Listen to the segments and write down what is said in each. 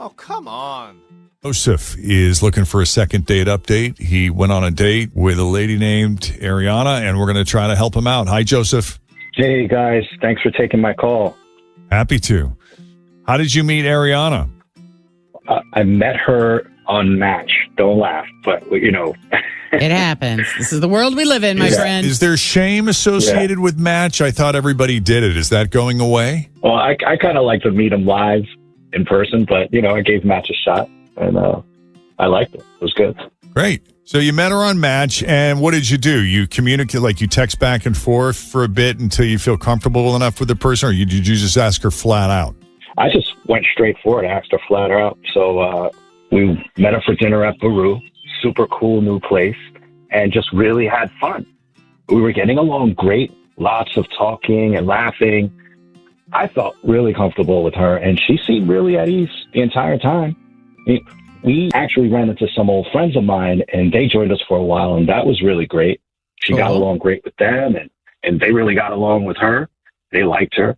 Oh, come on. Joseph is looking for a second date update. He went on a date with a lady named Ariana, and we're going to try to help him out. Hi, Joseph. Hey, guys. Thanks for taking my call. Happy to. How did you meet Ariana? I met her on Match. Don't laugh, but, It happens. This is the world we live in, my friend. Is there shame associated with Match? I thought everybody did it. Is that going away? Well, I kind of like to meet them live in person, but, I gave Match a shot, and I liked it. It was good. Great. So you met her on Match, and what did you do? You communicate, like you text back and forth for a bit until you feel comfortable enough with the person, or did you just ask her flat out? I just went straight for it. I asked her flat out. So we met her for dinner at Baru. Super cool new place, and just really had fun. We were getting along great. Lots of talking and laughing. I felt really comfortable with her, and she seemed really at ease the entire time. We actually ran into some old friends of mine, and they joined us for a while, and that was really great. She got along great with them, and they really got along with her. They liked her.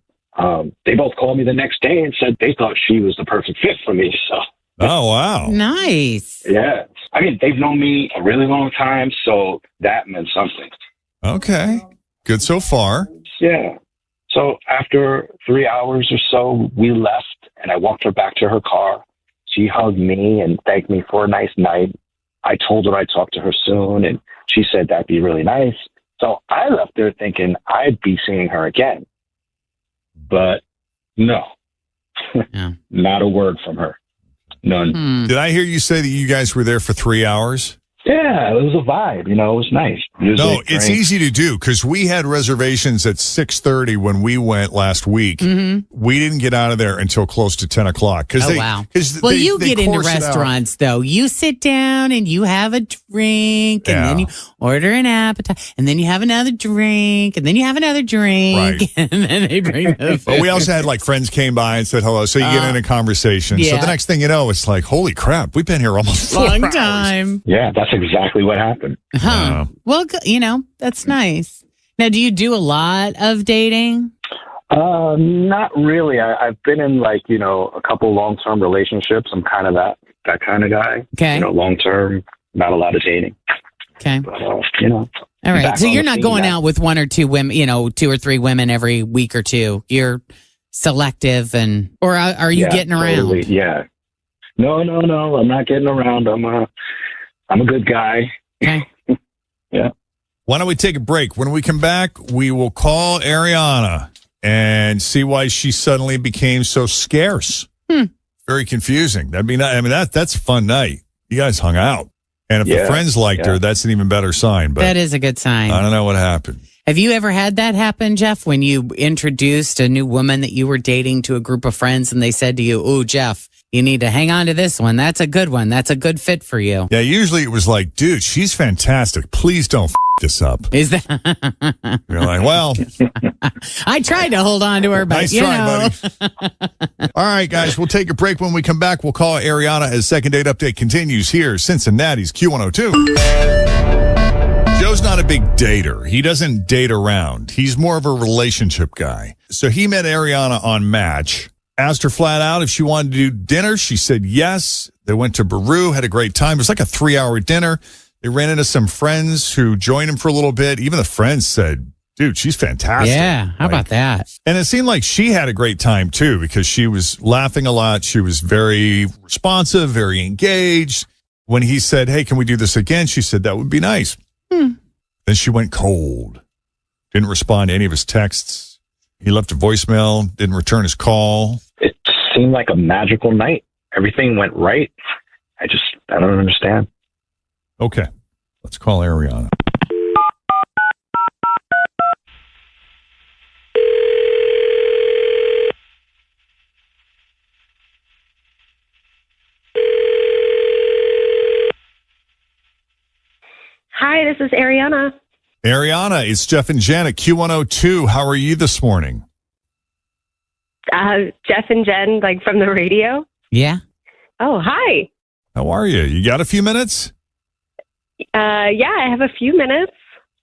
They both called me the next day and said they thought she was the perfect fit for me. So. Oh, wow. Nice. Yeah. I mean, they've known me a really long time, so that meant something. Okay. Good so far. Yeah. So after 3 hours or so, we left, and I walked her back to her car. She hugged me and thanked me for a nice night. I told her I'd talk to her soon, and she said that'd be really nice. So I left there thinking I'd be seeing her again. But no, not a word from her. None. Did I hear you say that you guys were there for 3 hours? Yeah, it was a vibe. It was nice. Music, no, it's drinks. easy to do because we had reservations at 6:30 when we went last week. Mm-hmm. We didn't get out of there until close to 10 o'clock. Wow. Well, you get into restaurants, though. You sit down and you have a drink, and then you order an appetizer, and then you have another drink, and then you have another drink, right. And then they bring the food. But we also had friends came by and said hello, so you get in a conversation. Yeah. So the next thing you know, it's like, holy crap, we've been here almost 4 long hours. time. Yeah, that's exactly what happened. Huh. Well, that's nice. Now, do you do a lot of dating? Not really. I've been in a couple long-term relationships. I'm kind of that kind of guy. Okay. Long-term, not a lot of dating. Okay. But, all right. So you're not going out with one or two women, 2 or 3 women every week or two. You're selective, or are you getting around? Totally, yeah. No. I'm not getting around. I'm a good guy. Okay. Yeah. Why don't we take a break? When we come back, we will call Ariana and see why she suddenly became so scarce. Very confusing. That's a fun night. You guys hung out. And if the friends liked her, that's an even better sign. But that is a good sign. I don't know what happened. Have you ever had that happen, Jeff, when you introduced a new woman that you were dating to a group of friends and they said to you, "Oh, Jeff, you need to hang on to this one. That's a good one. That's a good fit for you." Yeah, usually it was like, dude, she's fantastic. Please don't this up. Is that? You're like, well. I tried to hold on to her, but nice try, buddy. All right, guys, we'll take a break. When we come back, we'll call Ariana as Second Date Update continues here, Cincinnati's Q102. Joe's not a big dater. He doesn't date around. He's more of a relationship guy. So he met Ariana on Match, asked her flat out if she wanted to do dinner. She said yes. They went to Baru, had a great time. It was like a 3-hour dinner. They ran into some friends who joined him for a little bit. Even the friends said, dude, she's fantastic. Yeah, how about that? And it seemed like she had a great time, too, because she was laughing a lot. She was very responsive, very engaged. When he said, hey, can we do this again? She said, that would be nice. Then she went cold. Didn't respond to any of his texts. He left a voicemail, didn't return his call. It seemed like a magical night. Everything went right. I don't understand. Okay, let's call Ariana. Hi, this is Ariana. Ariana, it's Jeff and Jenn at Q102. How are you this morning? Jeff and Jenn, from the radio? Yeah. Oh, hi. How are you? You got a few minutes? Yeah, I have a few minutes.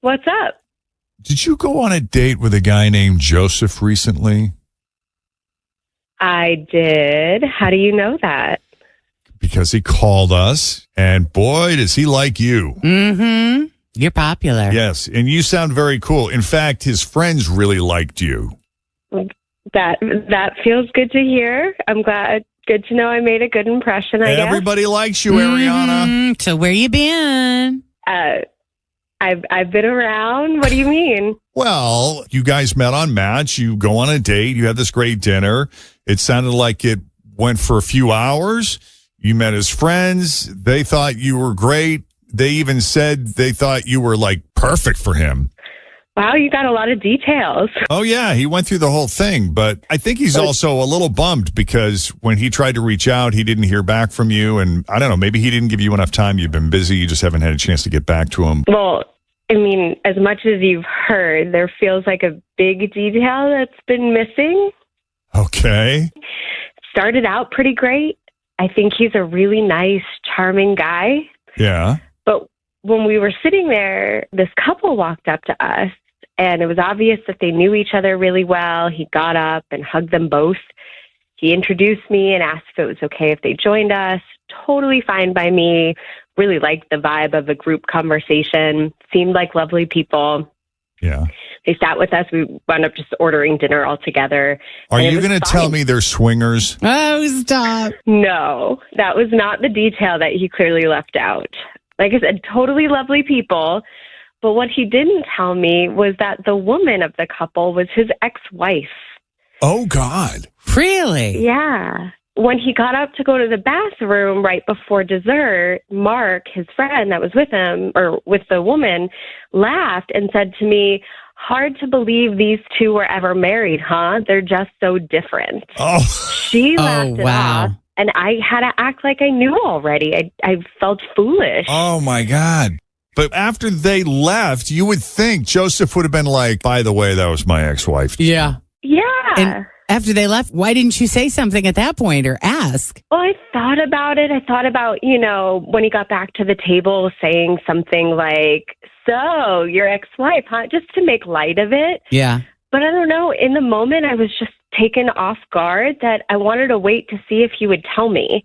What's up? Did you go on a date with a guy named Joseph recently? I did. How do you know that? because he called us, and boy, does he like you. Mm-hmm. You're popular. Yes, and you sound very cool. In fact, his friends really liked you. That feels good to hear. I'm glad. Good to know I made a good impression, I guess. Everybody likes you, Ariana. So where you been? I've been around. What do you mean? Well, you guys met on Match. You go on a date. You had this great dinner. It sounded like it went for a few hours. You met his friends. They thought you were great. They even said they thought you were like perfect for him. Wow, you got a lot of details. Oh, yeah. He went through the whole thing. But I think he's also a little bummed because when he tried to reach out, he didn't hear back from you. And I don't know, maybe he didn't give you enough time. You've been busy. You just haven't had a chance to get back to him. Well, I mean, as much as you've heard, there feels like a big detail that's been missing. Okay. Started out pretty great. I think he's a really nice, charming guy. Yeah. But when we were sitting there, this couple walked up to us, and it was obvious that they knew each other really well. He got up and hugged them both. He introduced me and asked if it was okay if they joined us. Totally fine by me. Really liked the vibe of a group conversation. Seemed like lovely people. Yeah. They sat with us. We wound up just ordering dinner all together. Are you going to tell me they're swingers? Oh, stop. No, that was not the detail that he clearly left out. Like I said, totally lovely people. But what he didn't tell me was that the woman of the couple was his ex-wife. Oh, God. Really? Yeah. When he got up to go to the bathroom right before dessert, Mark, his friend that was with him, or with the woman, laughed and said to me, "Hard to believe these two were ever married, huh? They're just so different." Oh. She laughed it off, and I had to act like I knew already. I felt foolish. Oh, my God. But after they left, you would think Joseph would have been like, by the way, that was my ex-wife. Yeah. Yeah. And after they left, why didn't you say something at that point or ask? Well, I thought about it. I thought about, when he got back to the table saying something like, "So, your ex-wife, huh?" Just to make light of it. Yeah. But I don't know. In the moment, I was just taken off guard that I wanted to wait to see if he would tell me.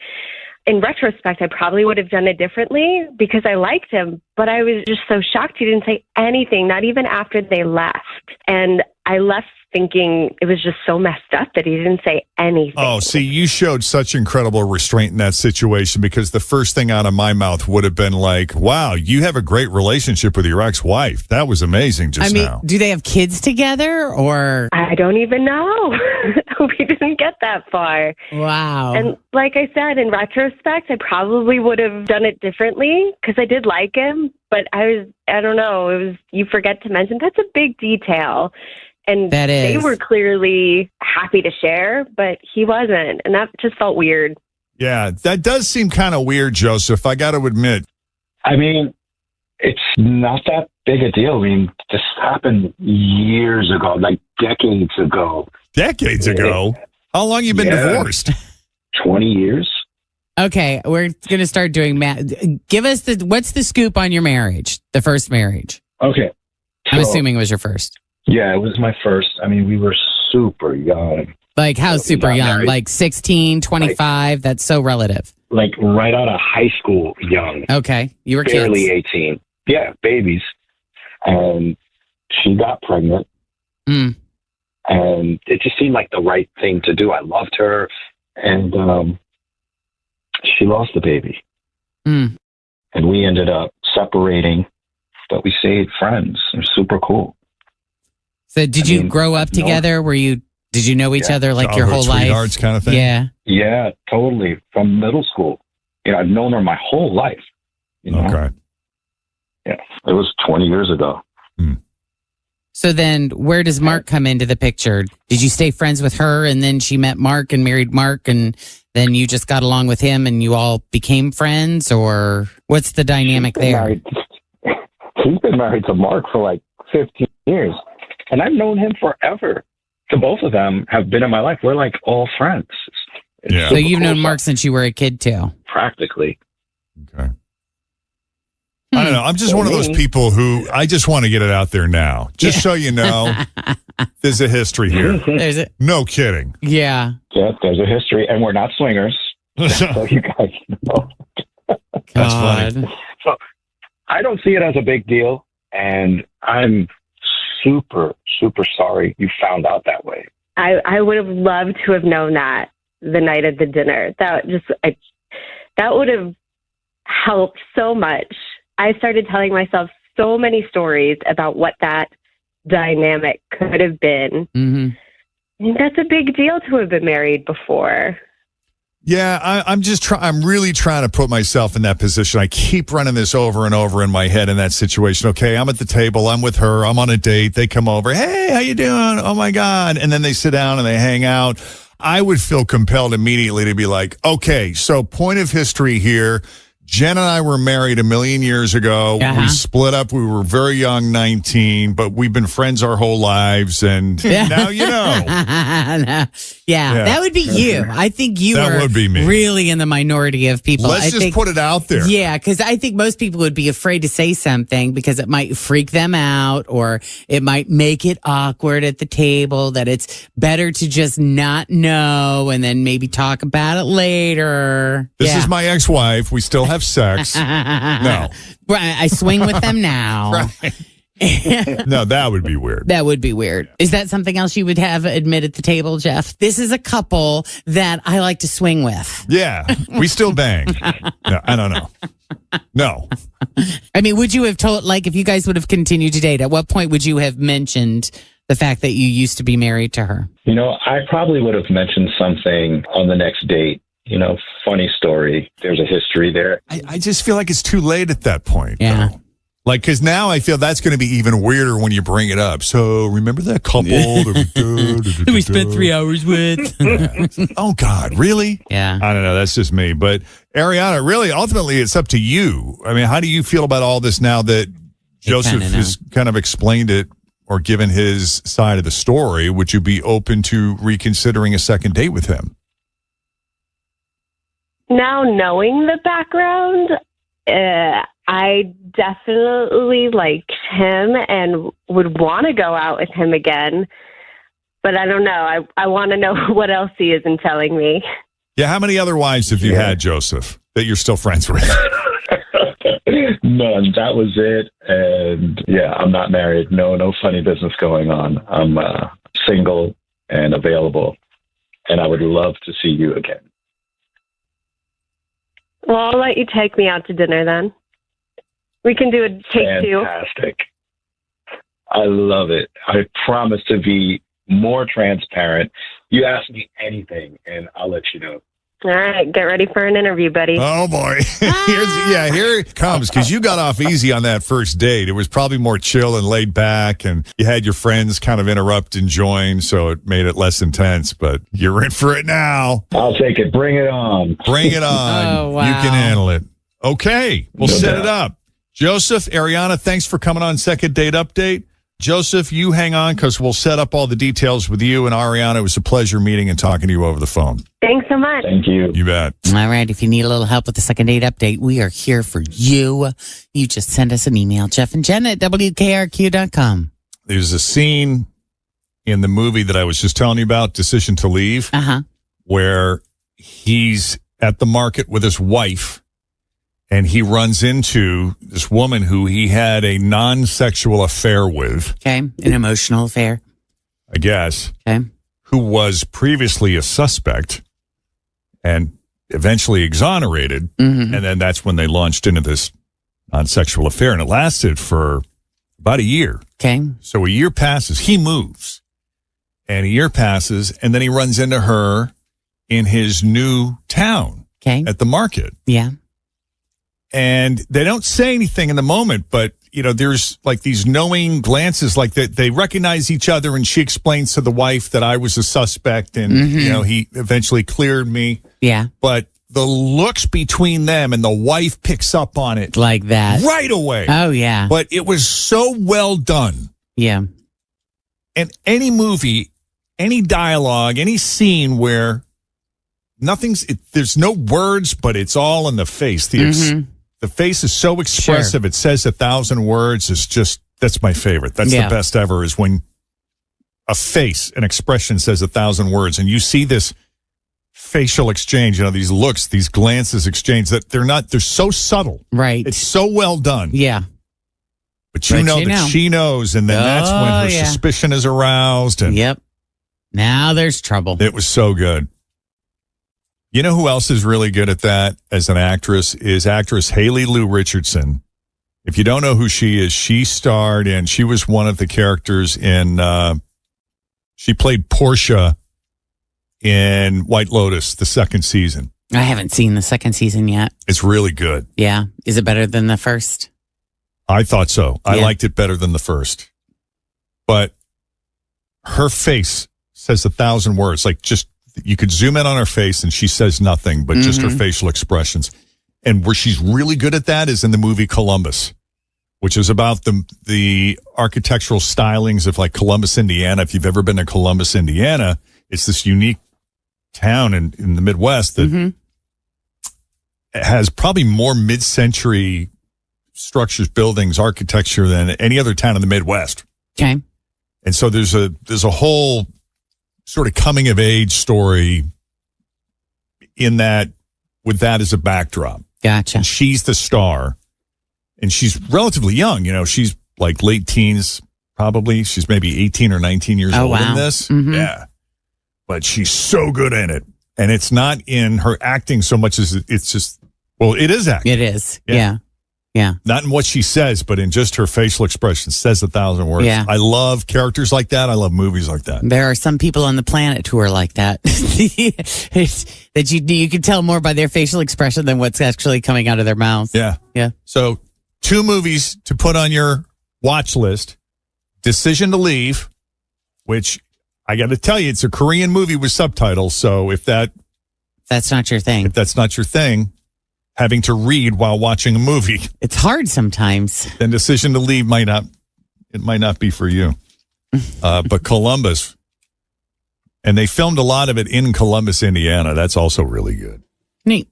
In retrospect, I probably would have done it differently because I liked him, but I was just so shocked he didn't say anything, not even after they left. And I left thinking it was just so messed up that he didn't say anything. Oh, see, you showed such incredible restraint in that situation because the first thing out of my mouth would have been like, wow, you have a great relationship with your ex-wife. That was amazing just now. Do they have kids together or? I don't even know. We didn't get that far. Wow. And like I said, in retrospect, I probably would have done it differently because I did like him, but I don't know, you forget to mention, that's a big detail. And that is. They were clearly happy to share, but he wasn't. And that just felt weird. Yeah, that does seem kind of weird, Joseph. I got to admit. I mean, it's not that big a deal. I mean, this happened years ago, like decades ago. Decades ago? How long you been divorced? 20 years. Okay, we're going to start doing math. Give us what's the scoop on your marriage, the first marriage? Okay. I'm assuming it was your first. Yeah, it was my first. I mean, we were super young. Like how super young? Married. Like 16, 25? That's so relative. Like right out of high school young. Okay. You were barely kids. 18. Yeah, babies. And she got pregnant. Mm. And it just seemed like the right thing to do. I loved her. And she lost the baby. Mm. And we ended up separating, but we stayed friends. It was super cool. So did you grow up together? Did you know each other like your whole life? Sweethearts kind of thing? Yeah. Yeah, totally. From middle school. I've known her my whole life. Okay. Yeah. It was 20 years ago. So then where does Mark come into the picture? Did you stay friends with her and then she met Mark and married Mark and then you just got along with him and you all became friends, or what's the dynamic there? He's been married to Mark for like 15 years. And I've known him forever. So both of them have been in my life. We're like all friends. Yeah. So you've known Mark since you were a kid too? Practically. Okay. I don't know. I'm just one of those people who I just want to get it out there now. Just so you know, there's a history here. There's it. No kidding. Yeah. Yeah, there's a history. And we're not swingers. Just so you guys know. That's funny. So I don't see it as a big deal, and I'm super, super sorry you found out that way. I would have loved to have known that the night of the dinner. That would have helped so much. I started telling myself so many stories about what that dynamic could have been. Mm-hmm. And that's a big deal to have been married before. Yeah, I'm really trying to put myself in that position. I keep running this over and over in my head in that situation. Okay, I'm at the table. I'm with her. I'm on a date. They come over. Hey, how you doing? Oh, my God. And then they sit down and they hang out. I would feel compelled immediately to be like, okay, so point of history here. Jen and I were married 1,000,000 years ago. Uh-huh. We split up. We were very young, 19, but we've been friends our whole lives. And now you know. Yeah, that would be you. I think you That are would be me. really in the minority of people. Let's just put it out there. Yeah, because I think most people would be afraid to say something because it might freak them out or it might make it awkward at the table, that it's better to just not know and then maybe talk about it later. This is my ex-wife. We still have sex. No. Right, I swing with them now. No, that would be weird. That would be weird. Is that something else you would have admit at the table, Jeff? This is a couple that I like to swing with. Yeah, we still bang. No, I don't know. No. I mean, would you have told, like, if you guys would have continued to date, at what point would you have mentioned the fact that you used to be married to her? You know, I probably would have mentioned something on the next date. You know, funny story. There's a history there. I just feel like it's too late at that point. Yeah. Though. Like, because now I feel that's going to be even weirder when you bring it up. So, remember that couple that we spent 3 hours with? Oh, God, really? Yeah. I don't know. That's just me. But, Ariana, really, ultimately, it's up to you. I mean, how do you feel about all this now that Joseph has kind of explained it or given his side of the story? Would you be open to reconsidering a second date with him? Now knowing the background, I definitely liked him and would want to go out with him again. But I don't know. I want to know what else he isn't telling me. Yeah, how many other wives have you had, Joseph, that you're still friends with? None. That was it. And yeah, I'm not married. No funny business going on. I'm single and available. And I would love to see you again. Well, I'll let you take me out to dinner then. We can do a take two. Fantastic. I love it. I promise to be more transparent. You ask me anything, and I'll let you know. All right, get ready for an interview, buddy. Oh, boy. Here it comes, because you got off easy on that first date. It was probably more chill and laid back, and you had your friends kind of interrupt and join, so it made it less intense, but you're in for it now. I'll take it. Bring it on. Bring it on. Oh, wow. You can handle it. Okay, we'll set it up. Joseph, Ariana, thanks for coming on Second Date Update. Joseph, you hang on because we'll set up all the details with you. And Ariana, it was a pleasure meeting and talking to you over the phone. Thanks so much. Thank you. You bet. All right. If you need a little help with the Second Date Update, we are here for you. You just send us an email, Jeff and Jenn at WKRQ.com. There's a scene in the movie that I was just telling you about, Decision to Leave, where he's at the market with his wife. And he runs into this woman who he had a non-sexual affair with. Okay. An emotional affair. I guess. Okay. Who was previously a suspect and eventually exonerated. Mm-hmm. And then that's when they launched into this non-sexual affair. And it lasted for about a year. Okay. So a year passes. He moves. And a year passes. And then he runs into her in his new town. Okay. At the market. Yeah. And they don't say anything in the moment, but, you know, there's like these knowing glances, like they recognize each other. And she explains to the wife that I was a suspect and, you know, he eventually cleared me. Yeah. But the looks between them and the wife picks up on it like that right away. Oh, yeah. But it was so well done. Yeah. And any movie, any dialogue, any scene where there's no words, but it's all in the face. The face is so expressive. Sure. It says 1,000 words. It's just, that's my favorite. That's the best ever, is when a face, an expression says 1,000 words and you see this facial exchange, these looks, these glances exchange that they're so subtle. Right. It's so well done. Yeah. But you know that she knows, and then that's when her suspicion is aroused. And yep. Now there's trouble. It was so good. You know who else is really good at that as an actress is actress Haley Lou Richardson. If you don't know who she is, she starred and she was one of the characters in, she played Portia in White Lotus, the second season. I haven't seen the second season yet. It's really good. Yeah. Is it better than the first? I thought so. I liked it better than the first. But her face says 1,000 words. Like just, you could zoom in on her face and she says nothing, but just her facial expressions. And where she's really good at that is in the movie Columbus, which is about the architectural stylings of like Columbus, Indiana. If you've ever been to Columbus, Indiana, it's this unique town in the Midwest that has probably more mid-century structures, buildings, architecture than any other town in the Midwest. Okay. And so there's a whole sort of coming of age story in that, with that as a backdrop. Gotcha. And she's the star, and she's relatively young. She's like late teens, probably. She's maybe 18 or 19 years old in this. Yeah. But she's so good in it. And it's not in her acting so much as it's just, well, it is acting. It is. Yeah. Not in what she says, but in just her facial expression. Says 1,000 words. Yeah. I love characters like that. I love movies like that. There are some people on the planet who are like that. That you can tell more by their facial expression than what's actually coming out of their mouths. Yeah. Yeah. So 2 movies to put on your watch list. Decision to Leave, which I got to tell you, it's a Korean movie with subtitles. So if that's not your thing, having to read while watching a movie, it's hard sometimes. Then Decision to Leave might not be for you. But Columbus, and they filmed a lot of it in Columbus, Indiana. That's also really good. Neat.